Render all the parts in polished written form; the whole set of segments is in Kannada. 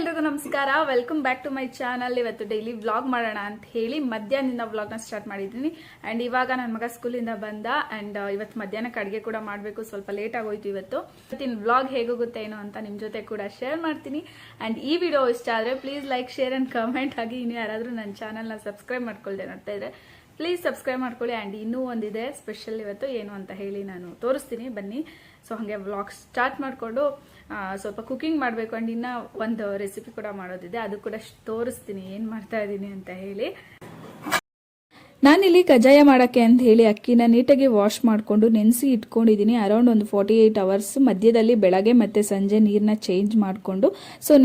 ಎಲ್ರಿಗೂ ನಮಸ್ಕಾರ. Welcome back to my channel. ಇವತ್ತು ಡೈಲಿ ವ್ಲಾಗ್ ಮಾಡೋಣ ಅಂತ ಹೇಳಿ ಮಧ್ಯಾಹ್ನದಿಂದ ವ್ಲಾಗ್ನ ಸ್ಟಾರ್ಟ್ ಮಾಡಿದ್ದೀನಿ. ಅಂಡ್ ಇವಾಗ ನನ್ನ ಮಗ ಸ್ಕೂಲಿಂದ ಬಂದ. ಅಂಡ್ ಇವತ್ತು ಮಧ್ಯಾಹ್ನಕ್ಕೆ ಅಡುಗೆ ಕೂಡ ಮಾಡಬೇಕು. ಸ್ವಲ್ಪ ಲೇಟ್ ಆಗೋಯ್ತು ಇವತ್ತಿನ ವ್ಲಾಗ್ ಹೇಗೋಗುತ್ತೆ ಏನೋ ಅಂತ ನಿಮ್ಮ ಜೊತೆ ಕೂಡ ಶೇರ್ ಮಾಡ್ತೀನಿ. ಅಂಡ್ ಈ ವಿಡಿಯೋ ಇಷ್ಟ ಆದರೆ please like, share and comment ಆಗಿ. ಇನ್ನು ಯಾರಾದರೂ ನನ್ನ ಚಾನಲ್ನ ಸಬ್ಸ್ಕ್ರೈಬ್ ಮಾಡ್ಕೊಳ್ದೆ ನೋಡ್ತಾ ಇದ್ರೆ ಪ್ಲೀಸ್ ಸಬ್ಸ್ಕ್ರೈಬ್ ಮಾಡ್ಕೊಳ್ಳಿ. ಆ್ಯಂಡ್ ಇನ್ನೂ ಒಂದಿದೆ ಸ್ಪೆಷಲ್ ಇವತ್ತು, ಏನು ಅಂತ ಹೇಳಿ ನಾನು ತೋರಿಸ್ತೀನಿ ಬನ್ನಿ. ಸೊ ಹಾಗೆ ವ್ಲಾಗ್ ಸ್ಟಾರ್ಟ್ ಮಾಡಿಕೊಂಡು ಸ್ವಲ್ಪ ಕುಕಿಂಗ್ ಮಾಡಬೇಕು. ಆ್ಯಂಡ್ ಇನ್ನೂ ಒಂದು ರೆಸಿಪಿ ಕೂಡ ಮಾಡೋದಿದೆ, ಅದು ಕೂಡ ತೋರಿಸ್ತೀನಿ ಏನು ಮಾಡ್ತಾ ಇದ್ದೀನಿ ಅಂತ ಹೇಳಿ. ನಾನಿಲ್ಲಿ ಕಜ್ಜಾಯ ಮಾಡೋಕ್ಕೆ ಅಂತ ಹೇಳಿ ಅಕ್ಕಿನ ನೀಟಾಗಿ ವಾಶ್ ಮಾಡಿಕೊಂಡು ನೆನೆಸಿ ಇಟ್ಕೊಂಡಿದ್ದೀನಿ. ಅರೌಂಡ್ ಒಂದು 48 ಅವರ್ಸ್. ಮಧ್ಯದಲ್ಲಿ ಬೆಳಗ್ಗೆ ಮತ್ತು ಸಂಜೆ ನೀರನ್ನ ಚೇಂಜ್ ಮಾಡಿಕೊಂಡು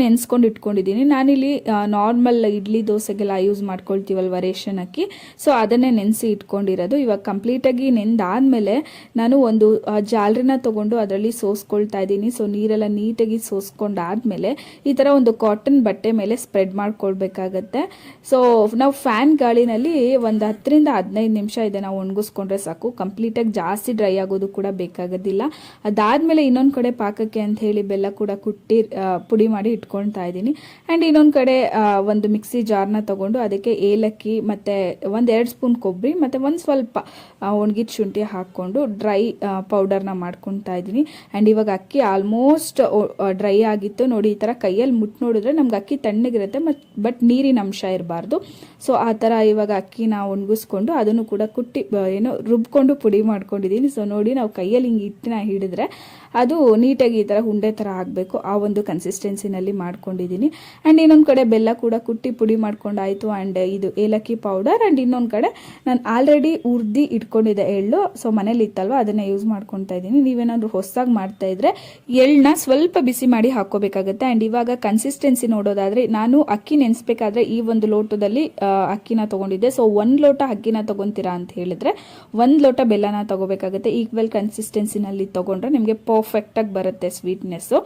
ನೆನೆಸ್ಕೊಂಡು ಇಟ್ಕೊಂಡಿದ್ದೀನಿ. ನಾನಿಲ್ಲಿ ನಾರ್ಮಲ್ ಇಡ್ಲಿ ದೋಸೆಗೆಲ್ಲ ಯೂಸ್ ಮಾಡ್ಕೊಳ್ತೀವಲ್ವ ರೇಷನ್ ಅಕ್ಕಿ, ಸೊ ಅದನ್ನೇ ನೆನೆಸಿ ಇಟ್ಕೊಂಡಿರೋದು. ಇವಾಗ ಕಂಪ್ಲೀಟಾಗಿ ನೆಂದಾದ್ಮೇಲೆ ನಾನು ಒಂದು ಜಾಲರಿನ ತೊಗೊಂಡು ಅದರಲ್ಲಿ ಸೋಸ್ಕೊಳ್ತಾ ಇದ್ದೀನಿ. ಸೊ ನೀರೆಲ್ಲ ನೀಟಾಗಿ ಸೋಸ್ಕೊಂಡಾದ್ಮೇಲೆ ಈ ಥರ ಒಂದು ಕಾಟನ್ ಬಟ್ಟೆ ಮೇಲೆ ಸ್ಪ್ರೆಡ್ ಮಾಡ್ಕೊಳ್ಬೇಕಾಗತ್ತೆ. ಸೊ ನಾವು ಫ್ಯಾನ್ ಗಾಳಿನಲ್ಲಿ ಒಂದು 10ರಿಂದ 15 ನಿಮಿಷ ಇದನ್ನ ಒಣಗಿಸ್ಕೊಂಡ್ರೆ ಸಾಕು. ಕಂಪ್ಲೀಟಾಗಿ ಜಾಸ್ತಿ ಡ್ರೈ ಆಗೋದು ಕೂಡ ಬೇಕಾಗೋದಿಲ್ಲ. ಅದಾದ್ಮೇಲೆ ಇನ್ನೊಂದು ಕಡೆ ಪಾಕಕ್ಕೆ ಅಂತ ಹೇಳಿ ಬೆಲ್ಲ ಕೂಡ ಕುಟ್ಟಿ ಪುಡಿ ಮಾಡಿ ಇಟ್ಕೊಳ್ತಾ ಇದ್ದೀನಿ. ಆ್ಯಂಡ್ ಇನ್ನೊಂದು ಕಡೆ ಒಂದು ಮಿಕ್ಸಿ ಜಾರ್ನ ತಗೊಂಡು ಅದಕ್ಕೆ ಏಲಕ್ಕಿ ಮತ್ತು 1-2 ಸ್ಪೂನ್ ಕೊಬ್ಬರಿ ಮತ್ತು ಒಂದು ಸ್ವಲ್ಪ ಒಣಗಿದ ಶುಂಠಿ ಹಾಕ್ಕೊಂಡು ಡ್ರೈ ಪೌಡರ್ನ ಮಾಡ್ಕೊತಾ ಇದ್ದೀನಿ. ಆ್ಯಂಡ್ ಇವಾಗ ಅಕ್ಕಿ ಆಲ್ಮೋಸ್ಟ್ ಡ್ರೈ ಆಗಿತ್ತು ನೋಡಿ. ಈ ಥರ ಕೈಯಲ್ಲಿ ಮುಟ್ಟು ನೋಡಿದ್ರೆ ನಮ್ಗೆ ಅಕ್ಕಿ ತಣ್ಣಗಿರುತ್ತೆ, ಬಟ್ ನೀರಿನ ಅಂಶ ಇರಬಾರ್ದು. ಸೊ ಆ ಥರ ಇವಾಗ ಅಕ್ಕಿನ ಒಣಗಿಸ್ಕೊಂಡು ಅದನ್ನು ಕೂಡ ಕುಟ್ಟಿ ರುಬ್ಕೊಂಡು ಪುಡಿ ಮಾಡ್ಕೊಂಡಿದ್ದೀನಿ. ಸೊ ನೋಡಿ, ನಾವು ಕೈಯಲ್ಲಿ ಹಿಂಗೆ ಹಿಟ್ಟನ್ನ ಹಿಡಿದ್ರೆ ಅದು ನೀಟಾಗಿ ಈ ಥರ ಉಂಡೆ ಥರ ಆಗಬೇಕು, ಆ ಒಂದು ಕನ್ಸಿಸ್ಟೆನ್ಸಿನಲ್ಲಿ ಮಾಡ್ಕೊಂಡಿದ್ದೀನಿ. ಆ್ಯಂಡ್ ಇನ್ನೊಂದು ಕಡೆ ಬೆಲ್ಲ ಕೂಡ ಕುಟ್ಟಿ ಪುಡಿ ಮಾಡ್ಕೊಂಡಾಯಿತು. ಆ್ಯಂಡ್ ಇದು ಏಲಕ್ಕಿ ಪೌಡರ್. ಆ್ಯಂಡ್ ಇನ್ನೊಂದು ಕಡೆ ನಾನು ಆಲ್ರೆಡಿ ಹುರ್ದಿ ಇಟ್ಕೊಂಡಿದ್ದೆ ಎಳ್ಳು, ಸೊ ಮನೇಲಿ ಇತ್ತಲ್ವ ಅದನ್ನೇ ಯೂಸ್ ಮಾಡ್ಕೊತಾ ಇದ್ದೀನಿ. ನೀವೇನಾದರೂ ಹೊಸದಾಗಿ ಮಾಡ್ತಾ ಇದ್ರೆ ಎಳ್ಳನ್ನ ಸ್ವಲ್ಪ ಬಿಸಿ ಮಾಡಿ ಹಾಕೋಬೇಕಾಗುತ್ತೆ. ಆ್ಯಂಡ್ ಇವಾಗ ಕನ್ಸಿಸ್ಟೆನ್ಸಿ ನೋಡೋದಾದ್ರೆ ನಾನು ಅಕ್ಕಿ ನೆನೆಸ್ಬೇಕಾದ್ರೆ ಈ ಒಂದು ಲೋಟದಲ್ಲಿ ಅಕ್ಕಿನ ತಗೊಂಡಿದ್ದೆ. ಸೊ 1 ಲೋಟ ಅಕ್ಕಿನ ತಗೊಂತೀರಾ ಅಂತ ಹೇಳಿದ್ರೆ 1 ಲೋಟ ಬೆಲ್ಲನ ತಗೋಬೇಕಾಗುತ್ತೆ. ಈಕ್ವಲ್ ಕನ್ಸಿಸ್ಟೆನ್ಸಿನಲ್ಲಿ ತಗೊಂಡ್ರೆ ನಿಮಗೆ ಪರ್ಫೆಕ್ಟಾಗಿ ಬರುತ್ತೆ ಸ್ವೀಟ್ನೆಸ್ಸು.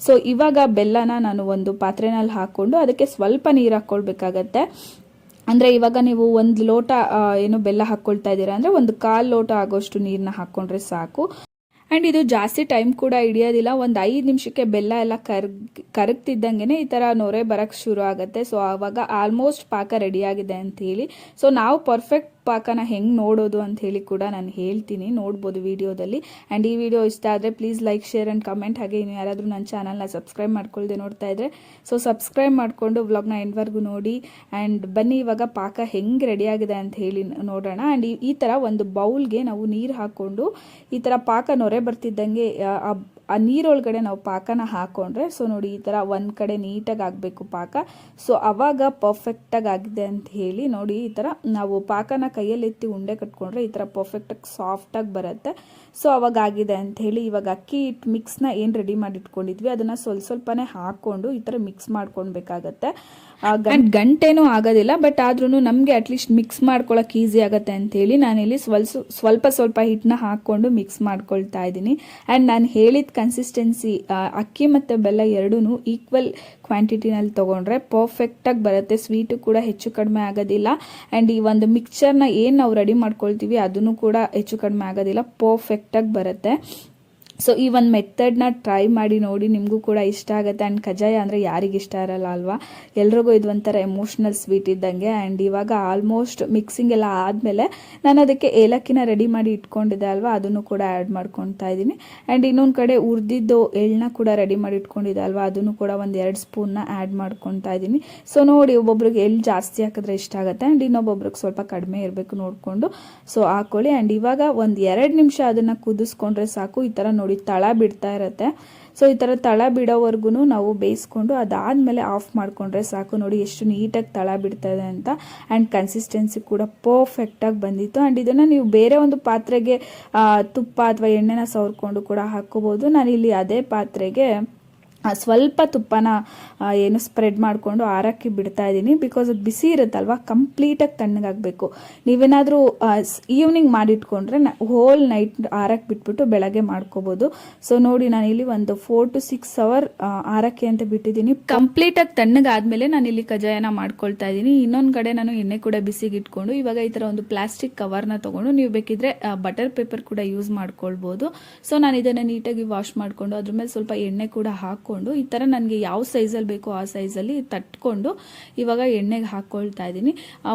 ಸೊ ಇವಾಗ ಬೆಲ್ಲನ ನಾನು ಒಂದು ಪಾತ್ರೆನಲ್ಲಿ ಹಾಕ್ಕೊಂಡು ಅದಕ್ಕೆ ಸ್ವಲ್ಪ ನೀರು ಹಾಕ್ಕೊಳ್ಬೇಕಾಗತ್ತೆ. ಅಂದರೆ ಇವಾಗ ನೀವು 1 ಲೋಟ ಬೆಲ್ಲ ಹಾಕ್ಕೊಳ್ತಾ ಇದ್ದೀರಾ ಅಂದರೆ 1/4 ಲೋಟ ಆಗೋಷ್ಟು ನೀರನ್ನ ಹಾಕ್ಕೊಂಡ್ರೆ ಸಾಕು. ಆ್ಯಂಡ್ ಇದು ಜಾಸ್ತಿ ಟೈಮ್ ಕೂಡ ಹಿಡಿಯೋದಿಲ್ಲ. ಒಂದು 5 ನಿಮಿಷಕ್ಕೆ ಬೆಲ್ಲ ಎಲ್ಲ ಕರಗ್ತಿದ್ದಂಗೆ ಈ ಥರ ನೊರೆ ಬರೋಕ್ಕೆ ಶುರು ಆಗುತ್ತೆ. ಸೊ ಆವಾಗ ಆಲ್ಮೋಸ್ಟ್ ಪಾಕ ರೆಡಿಯಾಗಿದೆ ಅಂತ ಹೇಳಿ. ಸೊ ನಾವು ಪರ್ಫೆಕ್ಟ್ ಪಾಕನ ಹೆಂಗೆ ನೋಡೋದು ಅಂತ ಹೇಳಿ ಕೂಡ ನಾನು ಹೇಳ್ತೀನಿ, ನೋಡ್ಬೋದು ವಿಡಿಯೋದಲ್ಲಿ. ಆ್ಯಂಡ್ ಈ ವಿಡಿಯೋ ಇಷ್ಟ ಆದರೆ please like, share and comment. ಹಾಗೆ ಇನ್ನು ಯಾರಾದರೂ ನನ್ನ ಚಾನಲ್ನ ಸಬ್ಸ್ಕ್ರೈಬ್ ಮಾಡ್ಕೊಳ್ದೆ ನೋಡ್ತಾ ಇದ್ರೆ ಸೊ ಸಬ್ಸ್ಕ್ರೈಬ್ ಮಾಡಿಕೊಂಡು ವ್ಲಾಗ್ನ ಎಂಡ್ವರೆಗೂ ನೋಡಿ. ಆ್ಯಂಡ್ ಬನ್ನಿ ಇವಾಗ ಪಾಕ ಹೆಂಗೆ ರೆಡಿಯಾಗಿದೆ ಅಂತ ಹೇಳಿ ನೋಡೋಣ. ಆ್ಯಂಡ್ ಈ ಥರ ಒಂದು ಬೌಲ್ಗೆ ನಾವು ನೀರು ಹಾಕ್ಕೊಂಡು ಈ ಥರ ಪಾಕ ನೊರೆ ಬರ್ತಿದ್ದಂಗೆ ಆ ನೀರೊಳಗಡೆ ನಾವು ಪಾಕನ ಹಾಕ್ಕೊಂಡ್ರೆ ಸೊ ನೋಡಿ ಈ ಥರ ಒಂದು ಕಡೆ ನೀಟಾಗಿ ಆಗಬೇಕು ಪಾಕ. ಸೊ ಅವಾಗ ಪರ್ಫೆಕ್ಟಾಗಿ ಆಗಿದೆ ಅಂತ ಹೇಳಿ ನೋಡಿ. ಈ ಥರ ನಾವು ಪಾಕನ ಕೈಯಲ್ಲಿ ಎತ್ತಿ ಉಂಡೆ ಕಟ್ಕೊಂಡ್ರೆ ಈ ಥರ ಪರ್ಫೆಕ್ಟಾಗಿ ಸಾಫ್ಟಾಗಿ ಬರುತ್ತೆ. ಸೊ ಅವಾಗ ಆಗಿದೆ ಅಂತ ಹೇಳಿ ಇವಾಗ ಅಕ್ಕಿ ಹಿಟ್ಟು ಮಿಕ್ಸ್ನ ಏನು ರೆಡಿ ಮಾಡಿ ಇಟ್ಕೊಂಡಿದ್ವಿ ಅದನ್ನು ಸ್ವಲ್ಪನೇ ಹಾಕ್ಕೊಂಡು ಈ ಥರ ಮಿಕ್ಸ್ ಮಾಡ್ಕೊಳ್ಬೇಕಾಗತ್ತೆ. ಗಂಟೇನೂ ಆಗೋದಿಲ್ಲ, ಬಟ್ ಆದ್ರೂ ನಮಗೆ ಅಟ್ಲೀಸ್ಟ್ ಮಿಕ್ಸ್ ಮಾಡ್ಕೊಳಕ್ಕೆ ಈಸಿ ಆಗುತ್ತೆ ಅಂತೇಳಿ ನಾನಿಲ್ಲಿ ಸ್ವಲ್ಪ ಹಿಟ್ಟನ್ನ ಹಾಕ್ಕೊಂಡು ಮಿಕ್ಸ್ ಮಾಡ್ಕೊಳ್ತಾ ಇದ್ದೀನಿ. ಆ್ಯಂಡ್ ನಾನು ಹೇಳಿದ ಕನ್ಸಿಸ್ಟೆನ್ಸಿ ಅಕ್ಕಿ ಮತ್ತು ಬೆಲ್ಲ ಎರಡೂ ಈಕ್ವಲ್ ಕ್ವಾಂಟಿಟಿನಲ್ಲಿ ತೊಗೊಂಡ್ರೆ ಪರ್ಫೆಕ್ಟಾಗಿ ಬರುತ್ತೆ. ಸ್ವೀಟು ಕೂಡ ಹೆಚ್ಚು ಕಡಿಮೆ ಆಗೋದಿಲ್ಲ. ಆ್ಯಂಡ್ ಈ ಒಂದು ಮಿಕ್ಸ್ಚರ್ನ ಏನು ನಾವು ರೆಡಿ ಮಾಡ್ಕೊಳ್ತೀವಿ ಅದನ್ನು ಕೂಡ ಹೆಚ್ಚು ಕಡಿಮೆ ಆಗೋದಿಲ್ಲ, ಪರ್ಫೆಕ್ಟಾಗಿ ಬರುತ್ತೆ. ಸೊ ಈ ಒಂದು ಮೆಥಡ್ನ ಟ್ರೈ ಮಾಡಿ ನೋಡಿ, ನಿಮಗೂ ಕೂಡ ಇಷ್ಟ ಆಗುತ್ತೆ. ಆ್ಯಂಡ್ ಕಜ್ಜಾಯ ಅಂದರೆ ಯಾರಿಗೆ ಇಷ್ಟ ಇರಲ್ಲ ಅಲ್ವಾ, ಎಲ್ರಿಗೂ ಇದು ಒಂಥರ ಎಮೋಷ್ನಲ್ ಸ್ವೀಟ್ ಇದ್ದಂಗೆ. ಆ್ಯಂಡ್ ಇವಾಗ ಆಲ್ಮೋಸ್ಟ್ ಮಿಕ್ಸಿಂಗ್ ಎಲ್ಲ ಆದಮೇಲೆ ನಾನು ಅದಕ್ಕೆ ಏಲಕ್ಕಿನ ರೆಡಿ ಮಾಡಿ ಇಟ್ಕೊಂಡಿದ್ದೆ ಅಲ್ವಾ, ಅದನ್ನು ಕೂಡ ಆ್ಯಡ್ ಮಾಡ್ಕೊತಾ ಇದ್ದೀನಿ. ಆ್ಯಂಡ್ ಇನ್ನೊಂದು ಕಡೆ ಹುರಿದಿದ್ದು ಎಳ್ಳನ್ನ ಕೂಡ ರೆಡಿ ಮಾಡಿ ಇಟ್ಕೊಂಡಿದ್ದೆ ಅಲ್ವಾ, ಅದನ್ನು ಕೂಡ 1-2 ಸ್ಪೂನ್ನ ಆ್ಯಡ್ ಮಾಡ್ಕೊತಾ ಇದ್ದೀನಿ. ಸೊ ನೋಡಿ, ಒಬ್ಬೊಬ್ರಿಗೆ ಎಳ್ಳು ಜಾಸ್ತಿ ಹಾಕಿದ್ರೆ ಇಷ್ಟ ಆಗುತ್ತೆ. ಆ್ಯಂಡ್ ಇನ್ನೊಬ್ಬೊಬ್ರಿಗೆ ಸ್ವಲ್ಪ ಕಡಿಮೆ ಇರಬೇಕು ನೋಡಿಕೊಂಡು ಸೊ ಹಾಕ್ಕೊಳ್ಳಿ. ಆ್ಯಂಡ್ ಇವಾಗ 1-2 ನಿಮಿಷ ಅದನ್ನು ಕುದಿಸ್ಕೊಂಡ್ರೆ ಸಾಕು. ಈ ಥರ ನೋಡಿ ತಳ ಬಿಡ್ತಾ ಇರುತ್ತೆ. ಸೊ ಈ ಥರ ತಳ ಬಿಡೋವರೆಗೂ ನಾವು ಬೇಯಿಸ್ಕೊಂಡು ಅದಾದಮೇಲೆ ಆಫ್ ಮಾಡಿಕೊಂಡ್ರೆ ಸಾಕು. ನೋಡಿ ಎಷ್ಟು ನೀಟಾಗಿ ತಳ ಬಿಡ್ತಾ ಇದೆ ಅಂತ. ಆ್ಯಂಡ್ ಕನ್ಸಿಸ್ಟೆನ್ಸಿ ಕೂಡ ಪರ್ಫೆಕ್ಟಾಗಿ ಬಂದಿತ್ತು. ಆ್ಯಂಡ್ ಇದನ್ನು ನೀವು ಬೇರೆ ಒಂದು ಪಾತ್ರೆಗೆ ತುಪ್ಪ ಅಥವಾ ಎಣ್ಣೆನ ಸವರ್ಕೊಂಡು ಕೂಡ ಹಾಕ್ಕೋಬೋದು. ನಾನಿಲ್ಲಿ ಅದೇ ಪಾತ್ರೆಗೆ ಸ್ವಲ್ಪ ತುಪ್ಪನ ಸ್ಪ್ರೆಡ್ ಮಾಡಿಕೊಂಡು ಆರಕ್ಕೆ ಬಿಡ್ತಾ ಇದ್ದೀನಿ. ಬಿಕಾಸ್ ಅದು ಬಿಸಿ ಇರುತ್ತಲ್ವ, ಕಂಪ್ಲೀಟಾಗಿ ತಣ್ಣಗಾಗಬೇಕು. ನೀವೇನಾದರೂ ಈವ್ನಿಂಗ್ ಮಾಡಿಟ್ಕೊಂಡ್ರೆ ಹೋಲ್ ನೈಟ್ ಆರಕ್ಕೆ ಬಿಟ್ಬಿಟ್ಟು ಬೆಳಗ್ಗೆ ಮಾಡ್ಕೋಬೋದು. ಸೊ ನೋಡಿ, ನಾನಿಲ್ಲಿ ಒಂದು 4 to 6 ಅವರ್ ಆರಕ್ಕೆ ಅಂತ ಬಿಟ್ಟಿದ್ದೀನಿ. ಕಂಪ್ಲೀಟಾಗಿ ತಣ್ಣಗಾದ್ಮೇಲೆ ನಾನಿಲ್ಲಿ ಕಜ್ಜಾಯನ ಮಾಡ್ಕೊಳ್ತಾ ಇದ್ದೀನಿ. ಇನ್ನೊಂದು ಕಡೆ ನಾನು ಎಣ್ಣೆ ಕೂಡ ಬಿಸಿಗೆ ಇಟ್ಕೊಂಡು ಇವಾಗ ಈ ಥರ ಒಂದು ಪ್ಲಾಸ್ಟಿಕ್ ಕವರ್ನ ತೊಗೊಂಡು ನೀವು ಬೇಕಿದ್ರೆ ಬಟರ್ ಪೇಪರ್ ಕೂಡ ಯೂಸ್ ಮಾಡ್ಕೊಳ್ಬೋದು. ಸೊ ನಾನು ಇದನ್ನು ನೀಟಾಗಿ ವಾಶ್ ಮಾಡಿಕೊಂಡು ಅದ್ರ ಮೇಲೆ ಸ್ವಲ್ಪ ಎಣ್ಣೆ ಕೂಡ ಹಾಕ್ಕೊಂಡು ಮಾಡಿಕೊಂಡು ಈ ಥರ ನನಗೆ ಯಾವ ಸೈಜಲ್ಲಿ ಬೇಕೋ ಆ ಸೈಜಲ್ಲಿ ತಟ್ಕೊಂಡು ಇವಾಗ ಎಣ್ಣೆಗೆ ಹಾಕ್ಕೊಳ್ತಾ ಇದ್ದೀನಿ.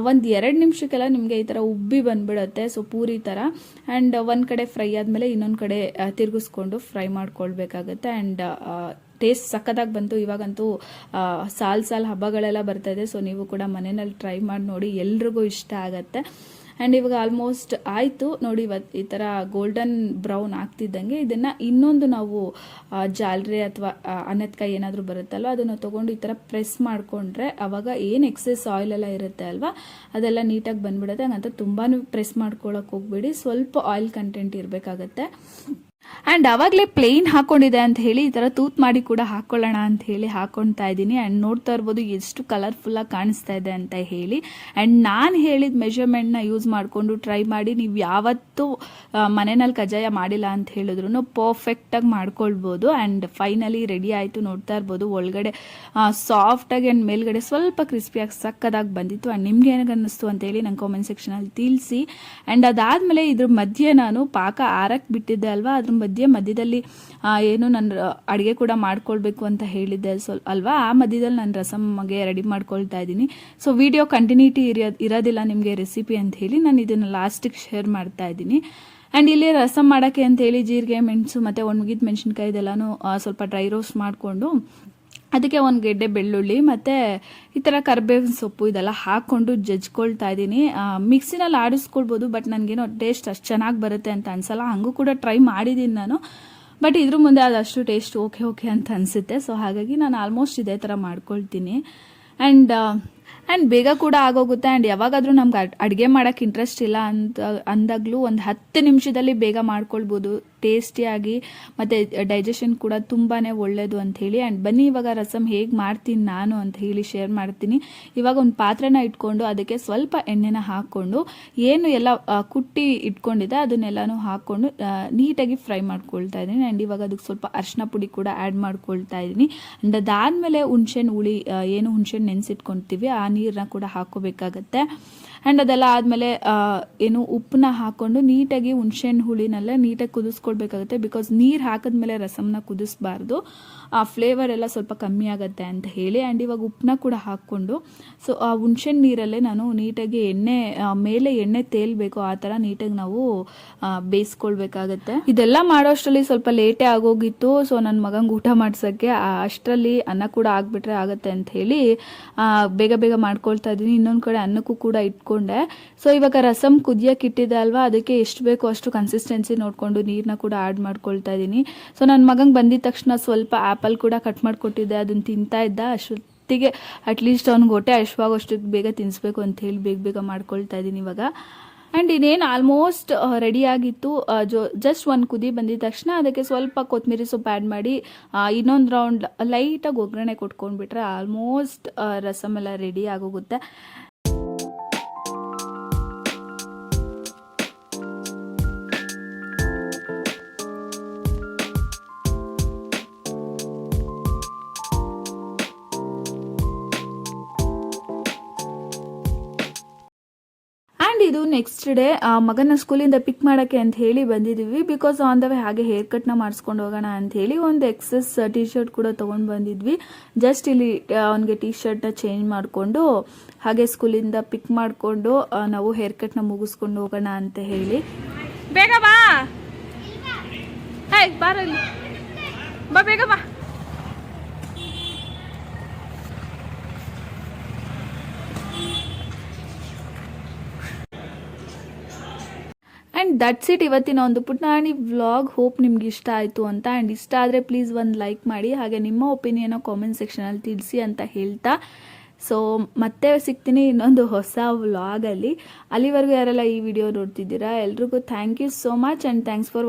ಒಂದು 2 ನಿಮಿಷಕ್ಕೆಲ್ಲ ನಿಮಗೆ ಈ ಥರ ಉಬ್ಬಿ ಬಂದ್ಬಿಡುತ್ತೆ. ಸೊ ಪೂರಿ ಥರ. ಆ್ಯಂಡ್ ಒಂದು ಕಡೆ ಫ್ರೈ ಆದಮೇಲೆ ಇನ್ನೊಂದು ಕಡೆ ತಿರುಗಿಸ್ಕೊಂಡು ಫ್ರೈ ಮಾಡ್ಕೊಳ್ಬೇಕಾಗತ್ತೆ. ಆ್ಯಂಡ್ ಟೇಸ್ಟ್ ಸಕ್ಕತ್ತಾಗಿ ಬಂತು. ಇವಾಗಂತೂ ಸಾಲ್ ಹಬ್ಬಗಳೆಲ್ಲ ಬರ್ತಾಯಿದೆ. ಸೊ ನೀವು ಕೂಡ ಮನೆಯಲ್ಲಿ ಟ್ರೈ ಮಾಡಿ ನೋಡಿ, ಎಲ್ರಿಗೂ ಇಷ್ಟ ಆಗುತ್ತೆ. ಆ್ಯಂಡ್ ಇವಾಗ ಆಲ್ಮೋಸ್ಟ್ ಆಯಿತು ನೋಡಿ. ಇವತ್ತು ಈ ಥರ ಗೋಲ್ಡನ್ ಬ್ರೌನ್ ಆಗ್ತಿದ್ದಂಗೆ ಇದನ್ನು ಇನ್ನೊಂದು ನಾವು ಜಾಲರಿ ಅಥವಾ ಅನ್ನದಕಾಯಿ ಏನಾದರೂ ಬರುತ್ತಲ್ವ ಅದನ್ನು ತೊಗೊಂಡು ಈ ಥರ ಪ್ರೆಸ್ ಮಾಡಿಕೊಂಡ್ರೆ ಆವಾಗ ಏನು ಎಕ್ಸೆಸ್ ಆಯಿಲೆಲ್ಲ ಇರುತ್ತೆ ಅಲ್ವಾ ಅದೆಲ್ಲ ನೀಟಾಗಿ ಬಂದ್ಬಿಡುತ್ತೆ. ಹಂಗಂತ ತುಂಬಾ ಪ್ರೆಸ್ ಮಾಡ್ಕೊಳ್ಳೋಕೆ ಹೋಗ್ಬೇಡಿ, ಸ್ವಲ್ಪ ಆಯಿಲ್ ಕಂಟೆಂಟ್ ಇರಬೇಕಾಗತ್ತೆ. ಆ್ಯಂಡ್ ಆವಾಗಲೇ ಪ್ಲೇನ್ ಹಾಕ್ಕೊಂಡಿದೆ ಅಂತ ಹೇಳಿ ಈ ಥರ ತೂತ್ ಮಾಡಿ ಕೂಡ ಹಾಕ್ಕೊಳ್ಳೋಣ ಅಂತ ಹೇಳಿ ಹಾಕ್ಕೊಳ್ತಾ ಇದ್ದೀನಿ. ಆ್ಯಂಡ್ ನೋಡ್ತಾ ಇರ್ಬೋದು ಎಷ್ಟು ಕಲರ್ಫುಲ್ಲಾಗಿ ಕಾಣಿಸ್ತಾ ಇದೆ ಅಂತ ಹೇಳಿ. ಆ್ಯಂಡ್ ನಾನು ಹೇಳಿದ ಮೆಷರ್ಮೆಂಟ್ನ ಯೂಸ್ ಮಾಡಿಕೊಂಡು ಟ್ರೈ ಮಾಡಿ ನೀವು ಯಾವತ್ತೂ ಮನೆಯಲ್ಲಿ ಕಜ್ಜಾಯ ಮಾಡಿಲ್ಲ ಅಂತ ಹೇಳಿದ್ರು ಪರ್ಫೆಕ್ಟಾಗಿ ಮಾಡ್ಕೊಳ್ಬೋದು. ಆ್ಯಂಡ್ ಫೈನಲಿ ರೆಡಿ ಆಯಿತು. ನೋಡ್ತಾ ಇರ್ಬೋದು ಒಳಗಡೆ ಸಾಫ್ಟಾಗಿ ಆ್ಯಂಡ್ ಮೇಲ್ಗಡೆ ಸ್ವಲ್ಪ ಕ್ರಿಸ್ಪಿಯಾಗಿ ಸಕ್ಕದಾಗಿ ಬಂದಿತ್ತು. ಆ್ಯಂಡ್ ನಿಮ್ಗೆ ಏನಾಗ ಅನ್ನಿಸ್ತು ಅಂತೇಳಿ ನಂಗೆ ಕಾಮೆಂಟ್ ಸೆಕ್ಷನಲ್ಲಿ ತಿಳಿಸಿ. ಆ್ಯಂಡ್ ಅದಾದಮೇಲೆ ಇದ್ರ ಮಧ್ಯೆ ನಾನು ಪಾಕ ಆರಕ್ಕೆ ಬಿಟ್ಟಿದ್ದೆ ಅಲ್ವಾ, ಅದ್ರ ಮಧ್ಯದಲ್ಲಿ ಏನು ನಾನು ಅಡುಗೆ ಕೂಡ ಮಾಡ್ಕೊಳ್ಬೇಕು ಅಂತ ಹೇಳಿದ್ದೆ ಅಲ್ವಾ, ಆ ಮಧ್ಯದಲ್ಲಿ ನಾನು ರಸಮ್ಗೆ ರೆಡಿ ಮಾಡ್ಕೊಳ್ತಾ ಇದ್ದೀನಿ. ಸೊ ವಿಡಿಯೋ ಕಂಟಿನ್ಯೂಟಿ ಇರೋದಿಲ್ಲ ನಿಮಗೆ ರೆಸಿಪಿ ಅಂತ ಹೇಳಿ ನಾನು ಇದನ್ನು ಲಾಸ್ಟಿಗೆ ಶೇರ್ ಮಾಡ್ತಾ ಇದ್ದೀನಿ. ಆ್ಯಂಡ್ ಇಲ್ಲಿ ರಸಮ್ ಮಾಡೋಕ್ಕೆ ಅಂತೇಳಿ ಜೀರಿಗೆ, ಮೆಣಸು ಮತ್ತು ಒಣಗಿದ ಮೆಣಸಿನ್ಕಾಯಿ ಇದೆಲ್ಲನೂ ಸ್ವಲ್ಪ ಡ್ರೈ ರೋಸ್ಟ್ ಮಾಡಿಕೊಂಡು ಅದಕ್ಕೆ ಒಂದು ಗೆಡ್ಡೆ ಬೆಳ್ಳುಳ್ಳಿ ಮತ್ತು ಈ ಥರ ಕರಿಬೇವಿನ ಸೊಪ್ಪು ಇದೆಲ್ಲ ಹಾಕ್ಕೊಂಡು ಜಜ್ಕೊಳ್ತಾ ಇದ್ದೀನಿ. ಮಿಕ್ಸಿನಲ್ಲಿ ಆಡಿಸ್ಕೊಳ್ಬೋದು, ಬಟ್ ನನಗೇನೋ ಟೇಸ್ಟ್ ಅಷ್ಟು ಚೆನ್ನಾಗಿ ಬರುತ್ತೆ ಅಂತ ಅನ್ಸಲ್ಲ. ಹಂಗೂ ಕೂಡ ಟ್ರೈ ಮಾಡಿದ್ದೀನಿ ನಾನು, ಬಟ್ ಇದ್ರ ಮುಂದೆ ಅದಷ್ಟು ಟೇಸ್ಟ್ ಓಕೆ ಅಂತ ಅನಿಸುತ್ತೆ. ಸೊ ಹಾಗಾಗಿ ನಾನು ಆಲ್ಮೋಸ್ಟ್ ಇದೇ ಥರ ಮಾಡ್ಕೊಳ್ತೀನಿ. ಆ್ಯಂಡ್ ಬೇಗ ಕೂಡ ಆಗೋಗುತ್ತೆ. ಆ್ಯಂಡ್ ಯಾವಾಗಾದರೂ ನಮ್ಗೆ ಅಡುಗೆ ಮಾಡೋಕ್ಕೆ ಇಂಟ್ರೆಸ್ಟ್ ಇಲ್ಲ ಅಂದಾಗಲೂ ಒಂದು 10 ನಿಮಿಷದಲ್ಲಿ ಬೇಗ ಮಾಡ್ಕೊಳ್ಬೋದು, ಟೇಸ್ಟಿಯಾಗಿ, ಮತ್ತು ಡೈಜೆಷನ್ ಕೂಡ ತುಂಬಾ ಒಳ್ಳೆಯದು ಅಂಥೇಳಿ. ಆ್ಯಂಡ್ ಬನ್ನಿ ಇವಾಗ ರಸಮ್ ಹೇಗೆ ಮಾಡ್ತೀನಿ ನಾನು ಅಂತ ಹೇಳಿ ಶೇರ್ ಮಾಡ್ತೀನಿ. ಇವಾಗ ಒಂದು ಪಾತ್ರೆನ ಇಟ್ಕೊಂಡು ಅದಕ್ಕೆ ಸ್ವಲ್ಪ ಎಣ್ಣೆನ ಹಾಕ್ಕೊಂಡು ಏನು ಎಲ್ಲ ಕುಟ್ಟಿ ಇಟ್ಕೊಂಡಿದೆ ಅದನ್ನೆಲ್ಲನೂ ಹಾಕ್ಕೊಂಡು ನೀಟಾಗಿ ಫ್ರೈ ಮಾಡ್ಕೊಳ್ತಾ ಇದ್ದೀನಿ. ಆ್ಯಂಡ್ ಇವಾಗ ಅದಕ್ಕೆ ಸ್ವಲ್ಪ ಅರಿಶಿನ ಪುಡಿ ಕೂಡ ಆ್ಯಡ್ ಮಾಡ್ಕೊಳ್ತಾ ಇದ್ದೀನಿ. ಆ್ಯಂಡ್ ಅದಾದಮೇಲೆ ಹುಣ್ಸೆಹಣ್ಣು ಹುಳಿ ಏನು ಹುಣ್ಸೆಹಣ್ಣು ನೆನೆಸಿಟ್ಕೊಳ್ತೀವಿ ಆ ನೀರನ್ನ ಕೂಡ ಹಾಕ್ಕೋಬೇಕಾಗತ್ತೆ. ಆ್ಯಂಡ್ ಅದೆಲ್ಲ ಆದಮೇಲೆ ಏನು ಉಪ್ಪನ್ನ ಹಾಕ್ಕೊಂಡು ನೀಟಾಗಿ ಹುಣ್ಸೆಹಣ್ಣು ಹುಳಿನೆಲ್ಲ ನೀಟಾಗಿ ಕುದಿಸ್ಕೊಳ್ಬೇಕಾಗುತ್ತೆ. ಬಿಕಾಸ್ ನೀರು ಹಾಕಿದ್ಮೇಲೆ ರಸಮ್ನ ಕುದಿಸ್ಬಾರ್ದು, ಆ ಫ್ಲೇವರ್ ಎಲ್ಲ ಸ್ವಲ್ಪ ಕಮ್ಮಿ ಆಗುತ್ತೆ ಅಂತ ಹೇಳಿ. ಆ್ಯಂಡ್ ಇವಾಗ ಉಪ್ಪನ್ನ ಕೂಡ ಹಾಕ್ಕೊಂಡು ಸೊ ಆ ಹುಣ್ಸೆಹಣ್ಣು ನೀರಲ್ಲೇ ನಾನು ನೀಟಾಗಿ ಎಣ್ಣೆ ಮೇಲೆ ಎಣ್ಣೆ ತೇಲ್ಬೇಕು ಆ ಥರ ನೀಟಾಗಿ ನಾವು ಬೇಯಿಸ್ಕೊಳ್ಬೇಕಾಗತ್ತೆ. ಇದೆಲ್ಲ ಮಾಡೋ ಅಷ್ಟರಲ್ಲಿ ಸ್ವಲ್ಪ ಲೇಟೇ ಆಗೋಗಿತ್ತು. ಸೊ ನನ್ನ ಮಗಂಗೆ ಊಟ ಮಾಡ್ಸೋಕ್ಕೆ ಅಷ್ಟರಲ್ಲಿ ಅನ್ನ ಕೂಡ ಆಗಿಬಿಟ್ರೆ ಆಗುತ್ತೆ ಅಂತ ಹೇಳಿ ಬೇಗ ಮಾಡ್ಕೊಳ್ತಾ ಇದ್ದೀನಿ. ಇನ್ನೊಂದು ಕಡೆ ಅನ್ನಕ್ಕೂ ಕೂಡ ಇಟ್ಕೊಂಡೆ. ಸೊ ಇವಾಗ ರಸಮ್ ಕುದಿಯಕ್ಕೆ ಇಟ್ಟಿದೆ ಅಲ್ವಾ, ಅದಕ್ಕೆ ಎಷ್ಟು ಬೇಕೋ ಅಷ್ಟು ಕನ್ಸಿಸ್ಟೆನ್ಸಿ ನೋಡಿಕೊಂಡು ನೀರನ್ನ ಕೂಡ ಆ್ಯಡ್ ಮಾಡ್ಕೊಳ್ತಾ ಇದ್ದೀನಿ. ಸೊ ನನ್ನ ಮಗಂಗೆ ಬಂದಿದ ತಕ್ಷಣ ಸ್ವಲ್ಪ ಆ್ಯಪಲ್ ಕೂಡ ಕಟ್ ಮಾಡಿಕೊಟ್ಟಿದ್ದೆ, ಅದನ್ನು ತಿಂತಾ ಇದ್ದ. ಅಷ್ಟೊತ್ತಿಗೆ ಅಟ್ಲೀಸ್ಟ್ ಅವ್ನಿಗೆ ಹೊಟ್ಟೆ ಅಷ್ಟೊತ್ತಿಗೆ ಬೇಗ ತಿನ್ನಿಸ್ಬೇಕು ಅಂತ ಹೇಳಿ ಬೇಗ ಮಾಡ್ಕೊಳ್ತಾ ಇದ್ದೀನಿ ಇವಾಗ. ಆ್ಯಂಡ್ ಇನ್ನೇನು ಆಲ್ಮೋಸ್ಟ್ ರೆಡಿಯಾಗಿತ್ತು. ಜಸ್ಟ್ ಒಂದು ಕುದಿ ಬಂದಿದ ತಕ್ಷಣ ಅದಕ್ಕೆ ಸ್ವಲ್ಪ ಕೊತ್ತಂಬರಿ ಸೊಪ್ಪು ಆ್ಯಡ್ ಮಾಡಿ ಇನ್ನೊಂದು ರೌಂಡ್ ಲೈಟಾಗಿ ಒಗ್ಗರಣೆ ಕೊಟ್ಕೊಂಡ್ಬಿಟ್ರೆ ಆಲ್ಮೋಸ್ಟ್ ರಸಮ್ ಎಲ್ಲ ರೆಡಿ ಆಗೋಗುತ್ತೆ. ಇದು ನೆಕ್ಸ್ಟ್ ಡೇ ಮಗನ ಸ್ಕೂಲಿಂದ ಪಿಕ್ ಮಾಡೋಕ್ಕೆ ಅಂತ ಹೇಳಿ ಬಂದಿದ್ದೀವಿ. ಬಿಕಾಸ್ ಆನ್ ದ ವೇ ಹಾಗೆ ಹೇರ್ ಕಟ್ನ ಮಾಡಿಸ್ಕೊಂಡು ಹೋಗೋಣ ಅಂತ ಹೇಳಿ ಒಂದು ಎಕ್ಸಸ್ ಟೀ ಶರ್ಟ್ ಕೂಡ ತೊಗೊಂಡು ಬಂದಿದ್ವಿ. ಜಸ್ಟ್ ಇಲ್ಲಿ ಅವನಿಗೆ ಟೀ ಶರ್ಟ್ನ ಚೇಂಜ್ ಮಾಡಿಕೊಂಡು ಹಾಗೆ ಸ್ಕೂಲಿಂದ ಪಿಕ್ ಮಾಡಿಕೊಂಡು ನಾವು ಹೇರ್ ಕಟ್ನ ಮುಗಿಸ್ಕೊಂಡು ಹೋಗೋಣ ಅಂತ ಹೇಳಿ. ಬೇಗ ಬಾ, ಬಾರಲ್ಲಿ ಬಾ, ಬೇಗ ಬಾ. ಆ್ಯಂಡ್ ದಟ್ಸ್ ಇಟ್ ಇವತ್ತಿನ ಒಂದು ಪುಟ್ಟಾಣಿ ವ್ಲಾಗ್. ಹೋಪ್ ನಿಮ್ಗೆ ಇಷ್ಟ ಆಯಿತು ಅಂತ. ಆ್ಯಂಡ್ ಇಷ್ಟ ಆದರೆ ಪ್ಲೀಸ್ ಒಂದು ಲೈಕ್ ಮಾಡಿ, ಹಾಗೆ ನಿಮ್ಮ ಒಪಿನಿಯನ್ನ ಕಾಮೆಂಟ್ ಸೆಕ್ಷನಲ್ಲಿ ತಿಳಿಸಿ ಅಂತ ಹೇಳ್ತಾ ಸೊ ಮತ್ತೆ ಸಿಗ್ತೀನಿ ಇನ್ನೊಂದು ಹೊಸ ವ್ಲಾಗಲ್ಲಿ. ಅಲ್ಲಿವರೆಗೂ ಯಾರೆಲ್ಲ ಈ ವಿಡಿಯೋ ನೋಡ್ತಿದ್ದೀರಾ ಎಲ್ರಿಗೂ thank you so much and thanks for